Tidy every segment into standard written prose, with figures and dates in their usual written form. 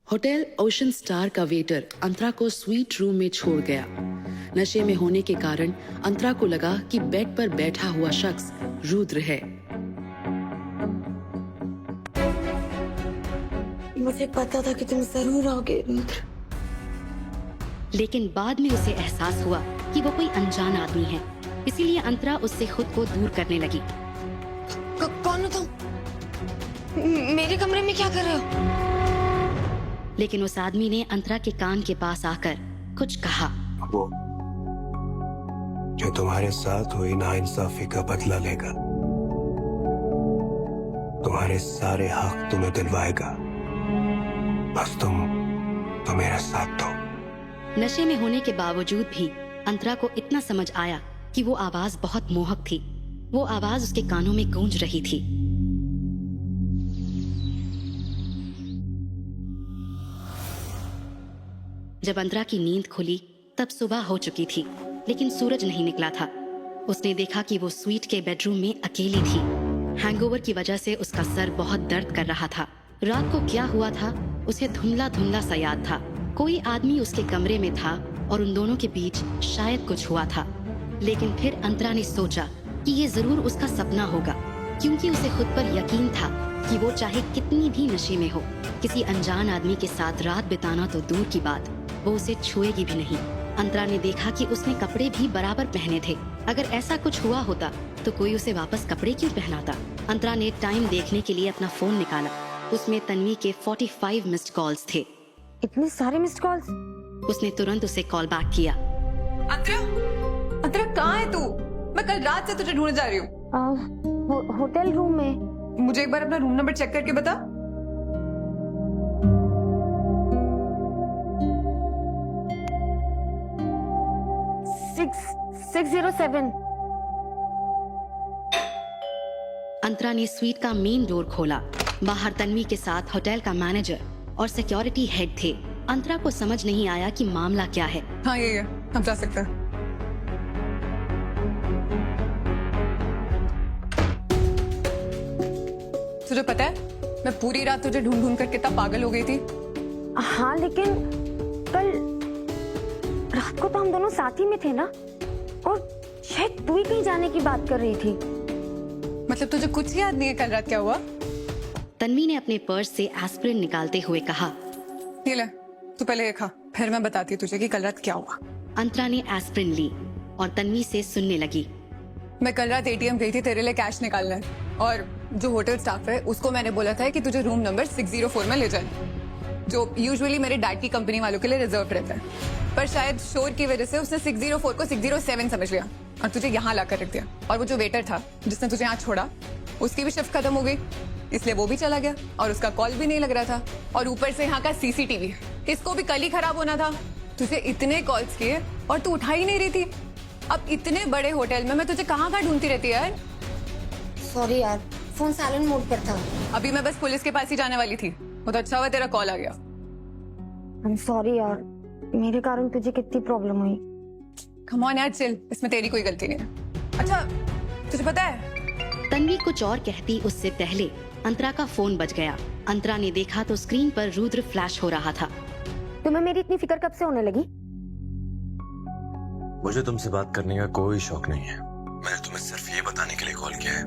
Hotel ocean star का waiter अंतरा को suite room में छोड़ गया। नशे में होने के कारण अंतरा को लगा कि बेड पर बैठा हुआ शख्स रुद्र है। मुझे पता था कि तुम जरूर आओगे रुद्र। लेकिन बाद में उसे एहसास हुआ कि वो कोई अनजान आदमी है, इसीलिए अंतरा उससे खुद को दूर करने लगी। कौन हो तुम? मेरे कमरे में क्या कर रहे हो? लेकिन उस आदमी ने अंतरा के कान के पास आकर कुछ कहा। वो जो तुम्हारे साथ हुई नाइंसाफी का बदला लेगा, तुम्हारे सारे हक तुम्हें दिलवाएगा, बस तुम तो मेरा साथ दो। नशे में होने के बावजूद भी अंतरा को इतना समझ आया कि वो आवाज बहुत मोहक थी। वो आवाज उसके कानों में गूंज रही थी। जब अंतरा की नींद खुली तब सुबह हो चुकी थी, लेकिन सूरज नहीं निकला था। उसने देखा कि वो स्वीट के बेडरूम में अकेली थी। हैंगओवर की वजह से उसका सर बहुत दर्द कर रहा था। रात को क्या हुआ था उसे धुंधला धुंधला सा याद था। कोई आदमी उसके कमरे में था और उन दोनों के बीच शायद कुछ हुआ था। लेकिन फिर अंतरा ने सोचा कि ये जरूर उसका सपना होगा, क्योंकि उसे खुद पर यकीन था कि वो चाहे कितनी भी नशे में हो, किसी अनजान आदमी के साथ रात बिताना तो दूर की बात, वो उसे छुएगी भी नहीं। अंतरा ने देखा कि उसने कपड़े भी बराबर पहने थे। अगर ऐसा कुछ हुआ होता तो कोई उसे वापस कपड़े क्यों पहनाता? अंतरा ने टाइम देखने के लिए अपना फोन निकाला। उसमें तन्वी के 45 मिस्ड कॉल्स थे। इतने सारे मिस्ड कॉल्स? उसने तुरंत उसे कॉल बैक किया। अंतरा, अंतरा कहाँ है तू? मैं कल रात से तुझे ढूंढ जा रही हूँ। होटल रूम में। मुझे एक बार अपना रूम नंबर चेक करके बता। सिक्स 607। अंतरा ने स्वीट का मेन डोर खोला। बाहर तन्वी के साथ होटल का मैनेजर और सिक्योरिटी हेड थे। अंतरा को समझ नहीं आया कि मामला क्या है। हाँ ये हम जा सकते हैं। तुझे पता है मैं पूरी रात तुझे ढूंढ ढूंढ कर कितना पागल हो गई थी। हाँ लेकिन कल रात को तो हम दोनों साथ ही में थे ना, और शायद तू ही कहीं जाने की बात कर रही थी। मतलब तुझे कुछ याद नहीं है कल रात क्या हुआ? तन्वी ने अपने पर्स से एस्पिरिन निकालते हुए कहा। ये ले, तू पहले ये खा, फिर मैं बताती हूँ तुझे कि कल रात क्या हुआ। अंतरा ने एस्पिरिन ली और तन्वी से सुनने लगी। मैं कल रात एटीएम गई थी तेरे लिए कैश निकालने, और जो होटल स्टाफ है उसको मैंने बोला था कि तुझे रूम नंबर 604 में ले जाए, जो यूजुअली मेरे डैड की कंपनी वालों के लिए रिजर्व रहता है। पर शायद शोर की वजह से उसने 604 को 607 समझ लिया और तुझे यहाँ लाकर रख दिया। और वो जो वेटर था जिसने तुझे यहाँ छोड़ा, उसकी भी शिफ्ट खत्म हो गई, इसलिए वो भी चला गया और उसका कॉल भी नहीं लग रहा था। और ऊपर से यहाँ का सीसीटीवी, इसको भी कल ही खराब होना था। तुझे इतने कॉल्स किए और तू उठा ही नहीं रही थी। अब इतने बड़े होटल में मैं तुझे कहाँ ढूंढती रहती है यार। सॉरी यार, फोन साइलेंट मोड पर था। अभी मैं बस पुलिस के पास ही जाने वाली थी, बहुत अच्छा हुआ तेरा कॉल आ गया। आई एम सॉरी यार, मेरे कारण तुझे कितनी प्रॉब्लम हुई। कम ऑन यार, चिल, इसमें तेरी कोई गलती नहीं है। अच्छा तुझे पता है, तन्वी कुछ और कहती उससे पहले अंतरा का फोन बज गया। अंतरा ने देखा तो स्क्रीन पर रुद्र फ्लैश हो रहा था। तुम्हें मेरी इतनी फिक्र कब से होने लगी? मुझे तुमसे बात करने का कोई शौक नहीं है। मैंने तुम्हें सिर्फ ये बताने के लिए कॉल किया है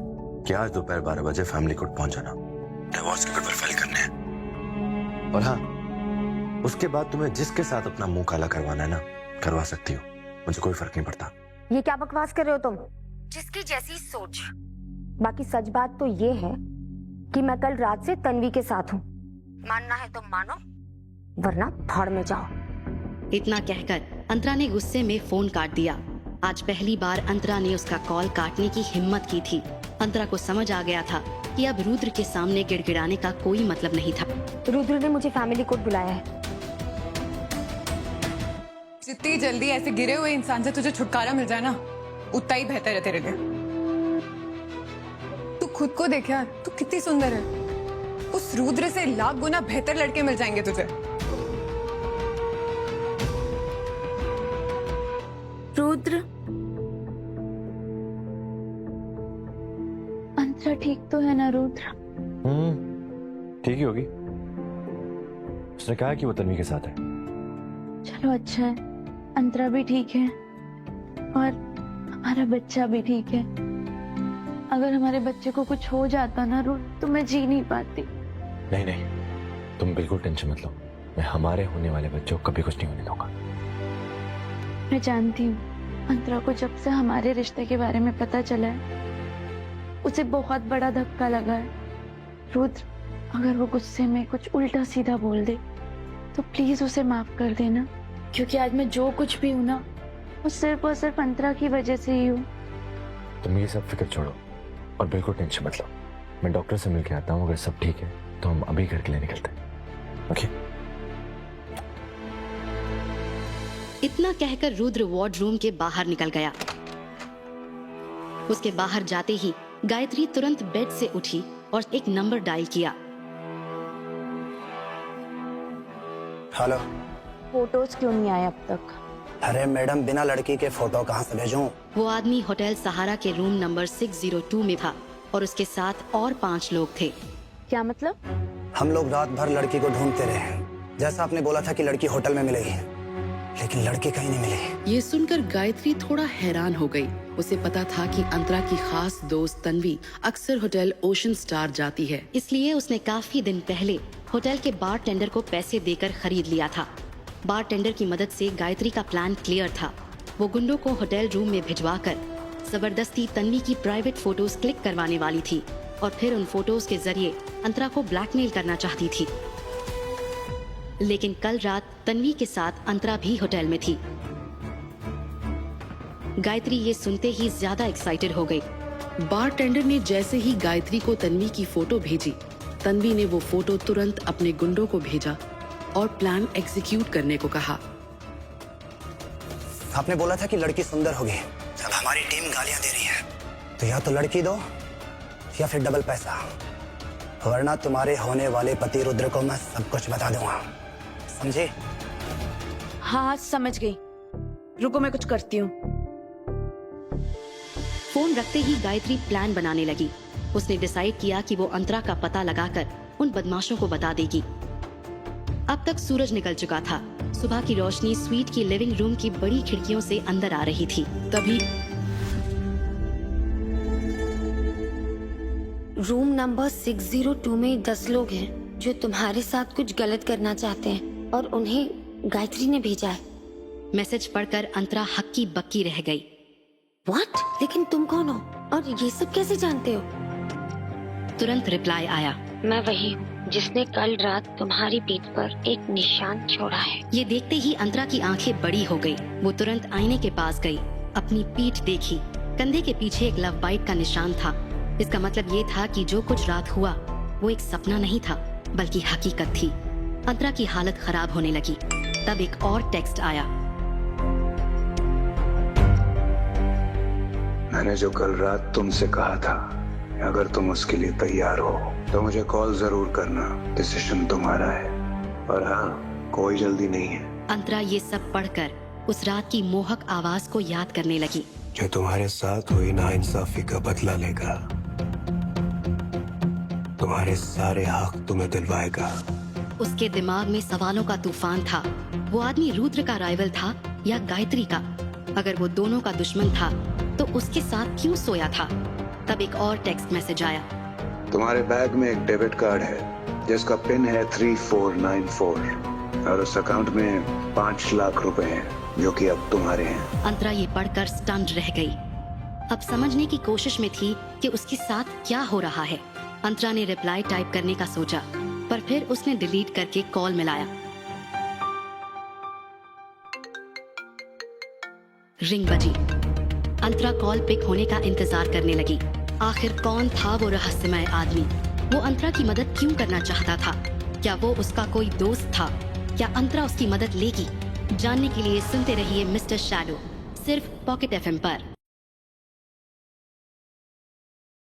कि आज दोपहर 12 बजे फैमिली कोर्ट पहुंच जाना, डिवोर्स के पेपर फाइल करने हैं। और हाँ, उसके बाद तुम्हें जिसके साथ अपना मुंह काला करवाना है ना, करवा सकती हो, मुझे कोई फर्क नहीं पड़ता। ये क्या बकवास कर रहे हो तुम? जिसकी जैसी सोच। बाकी सच बात तो ये है कि मैं कल रात से तन्वी के साथ हूँ। मानना है तो मानो, वरना भाड़ में जाओ। इतना कहकर अंतरा ने गुस्से में फोन काट दिया। आज पहली बार अंतरा ने उसका कॉल काटने की हिम्मत की थी। अंतरा को समझ आ गया था कि अब रुद्र के सामने गिड़गिड़ाने का कोई मतलब नहीं था। रुद्र ने मुझे फैमिली कोर्ट बुलाया है। जितनी जल्दी ऐसे गिरे हुए इंसान से तुझे छुटकारा मिल जाए ना, उतना ही बेहतर है तेरे लिए। तू खुद को देख यार, तू कितनी सुंदर है। उस रुद्र से लाख गुना बेहतर लड़के मिल जाएंगे तुझे। रुद्र, अंतरा ठीक तो है ना रुद्र? ठीक ही होगी। उसने कहा कि वो तन्वी के साथ है। चलो अच्छा है, अंतरा भी ठीक है और हमारा बच्चा भी ठीक है। अगर हमारे बच्चे को कुछ हो जाता ना रुद, तो मैं जी नहीं पाती। नहीं नहीं, तुम बिल्कुल टेंशन मत लो। मैं हमारे होने वाले बच्चों को कभी कुछ नहीं होने दूंगा। मैं जानती हूँ अंतरा को जब से हमारे रिश्ते के बारे में पता चला है उसे बहुत बड़ा धक्का लगा है। रुद्र, अगर वो गुस्से में कुछ उल्टा सीधा बोल दे तो प्लीज उसे माफ कर देना, क्योंकि आज मैं जो कुछ भी हूं ना वो सिर्फ और सिर्फ अंतरा की वजह से ही हूँ। तुम ये सब फिक्र छोड़ो और बिल्कुल टेंशन मत लो। मैं डॉक्टर से मिलके आता हूँ, अगर सब ठीक है तो हम अभी घर के लिए निकलते हैं। ओके? इतना कहकर रुद्र वार्डरूम के बाहर निकल गया। उसके बाहर जाते ही गायत्री तुरंत बेड से उठी और एक नंबर डायल किया। हेलो। फोटोज क्यों नहीं आए अब तक? अरे मैडम, बिना लड़की के फोटो कहाँ से भेजूं? वो आदमी होटल सहारा के रूम नंबर 602 में था और उसके साथ और 5 लोग थे। क्या मतलब? हम लोग रात भर लड़की को ढूंढते रहे। जैसा आपने बोला था कि लड़की होटल में मिलेगी, लेकिन लड़की कहीं नहीं मिली। ये सुनकर गायत्री थोड़ा हैरान हो गई। उसे पता था कि अंतरा की खास दोस्त तन्वी अक्सर होटल ओशन स्टार जाती है, इसलिए उसने काफी दिन पहले होटल के बारटेंडर को पैसे देकर खरीद लिया था। बारटेंडर की मदद से गायत्री का प्लान क्लियर था। वो गुंडों को होटल रूम में भिजवाकर जबरदस्ती तन्वी की प्राइवेट फोटोज क्लिक करवाने वाली थी और फिर उन फोटोज के जरिए अंतरा को ब्लैकमेल करना चाहती थी। लेकिन कल रात तन्वी के साथ अंतरा भी होटल में थी। गायत्री ये सुनते ही ज्यादा एक्साइटेड हो गई। बारटेंडर ने जैसे ही गायत्री को तन्वी की फोटो भेजी, तन्वी ने वो फोटो तुरंत अपने गुंडों को भेजा और प्लान एग्जीक्यूट करने को कहा। आपने बोला था कि लड़की सुंदर होगी। अब हमारी टीम गालियां दे रही है, तो या तो लड़की दो या फिर डबल पैसा, वरना तुम्हारे होने वाले पति रुद्र को मैं सब कुछ बता दूंगा, समझे? हाँ समझ गई, रुको मैं कुछ करती हूँ। फोन रखते ही गायत्री प्लान बनाने लगी। उसने डिसाइड किया कि वो अंतरा का पता लगाकर उन बदमाशों को बता देगी। अब तक सूरज निकल चुका था। सुबह की रोशनी स्वीट की लिविंग रूम की बड़ी खिड़कियों से अंदर आ रही थी। तभी रूम नंबर 602 में 10 लोग हैं जो तुम्हारे साथ कुछ गलत करना चाहते हैं और उन्हें गायत्री ने भेजा है। मैसेज पढ़कर अंतरा हक्की बक्की रह गई। व्हाट? लेकिन तुम कौन हो और ये सब कैसे जानते हो? तुरंत रिप्लाई आया, मैं वही हूँ जिसने कल रात तुम्हारी पीठ पर एक निशान छोड़ा है। ये देखते ही अंतरा की आंखें बड़ी हो गई। वो तुरंत आईने के पास गई, अपनी पीठ देखी। कंधे के पीछे एक लव बाइट का निशान था। इसका मतलब ये था कि जो कुछ रात हुआ वो एक सपना नहीं था बल्कि हकीकत थी। अंतरा की हालत खराब होने लगी। तब एक और टेक्स्ट आया। मैंने जो कल रात तुमसे कहा था, अगर तुम उसके लिए तैयार हो तो मुझे कॉल जरूर करना। डिसीजन तुम्हारा है, और हाँ, कोई जल्दी नहीं है। अंतरा ये सब पढ़कर उस रात की मोहक आवाज को याद करने लगी। जो तुम्हारे साथ हुई नाइंसाफी का बदला लेगा, तुम्हारे सारे हक तुम्हें दिलवाएगा। उसके दिमाग में सवालों का तूफान था। वो आदमी रुद्र का राइवल था या गायत्री का? अगर वो दोनों का दुश्मन था तो उसके साथ क्यों सोया था? तब एक और टेक्स्ट मैसेज आया। तुम्हारे बैग में एक डेबिट कार्ड है जिसका पिन है 3494 और उस अकाउंट में 5 लाख रुपए हैं जो कि अब तुम्हारे हैं। अंतरा ये पढ़कर स्टन्ड रह गई। अब समझने की कोशिश में थी कि उसके साथ क्या हो रहा है। अंतरा ने रिप्लाई टाइप करने का सोचा, पर फिर उसने डिलीट करके कॉल मिलाया। रिंग बजी। अंतरा कॉल पिक होने का इंतजार करने लगी। आखिर कौन था वो रहस्यमय आदमी? वो अंतरा की मदद क्यों करना चाहता था? क्या वो उसका कोई दोस्त था? क्या अंतरा उसकी मदद लेगी? जानने के लिए सुनते रहिए मिस्टर शैडो, सिर्फ पॉकेट FM पर।